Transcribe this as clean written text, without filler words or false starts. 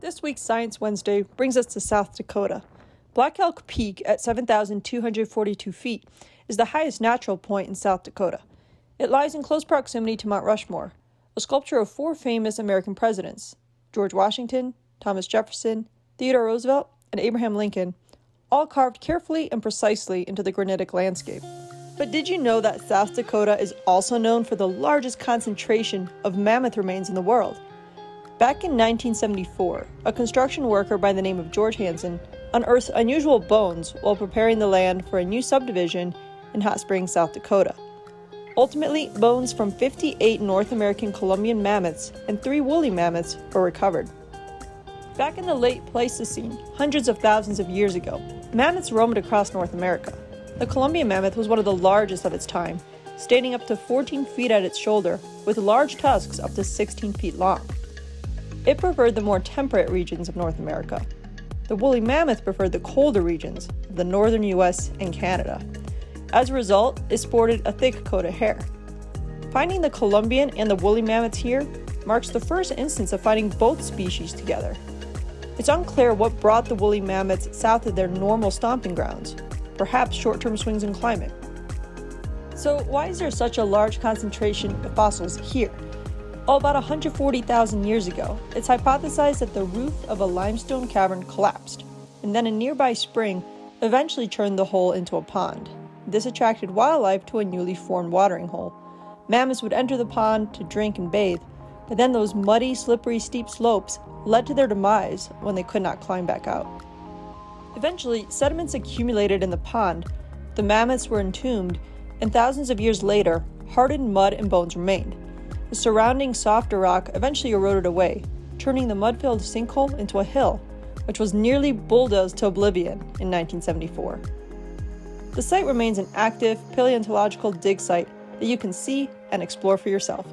This week's Science Wednesday brings us to South Dakota. Black Elk Peak at 7,242 feet is the highest natural point in South Dakota. It lies in close proximity to Mount Rushmore, a sculpture of four famous American presidents, George Washington, Thomas Jefferson, Theodore Roosevelt, and Abraham Lincoln, all carved carefully and precisely into the granitic landscape. But did you know that South Dakota is also known for the largest concentration of mammoth remains in the world? Back in 1974, a construction worker by the name of George Hansen unearthed unusual bones while preparing the land for a new subdivision in Hot Springs, South Dakota. Ultimately, bones from 58 North American Columbian mammoths and 3 woolly mammoths were recovered. Back in the late Pleistocene, hundreds of thousands of years ago, mammoths roamed across North America. The Columbian mammoth was one of the largest of its time, standing up to 14 feet at its shoulder, with large tusks up to 16 feet long. It preferred the more temperate regions of North America. The woolly mammoth preferred the colder regions of the northern US and Canada. As a result, it sported a thick coat of hair. Finding the Columbian and the woolly mammoths here marks the first instance of finding both species together. It's unclear what brought the woolly mammoths south of their normal stomping grounds, perhaps short-term swings in climate. So why is there such a large concentration of fossils here? About 140,000 years ago, it's hypothesized that the roof of a limestone cavern collapsed, and then a nearby spring eventually turned the hole into a pond. This attracted wildlife to a newly formed watering hole. Mammoths would enter the pond to drink and bathe, but then those muddy, slippery, steep slopes led to their demise when they could not climb back out. Eventually, sediments accumulated in the pond, the mammoths were entombed, and thousands of years later, hardened mud and bones remained. The surrounding softer rock eventually eroded away, turning the mud-filled sinkhole into a hill, which was nearly bulldozed to oblivion in 1974. The site remains an active paleontological dig site that you can see and explore for yourself.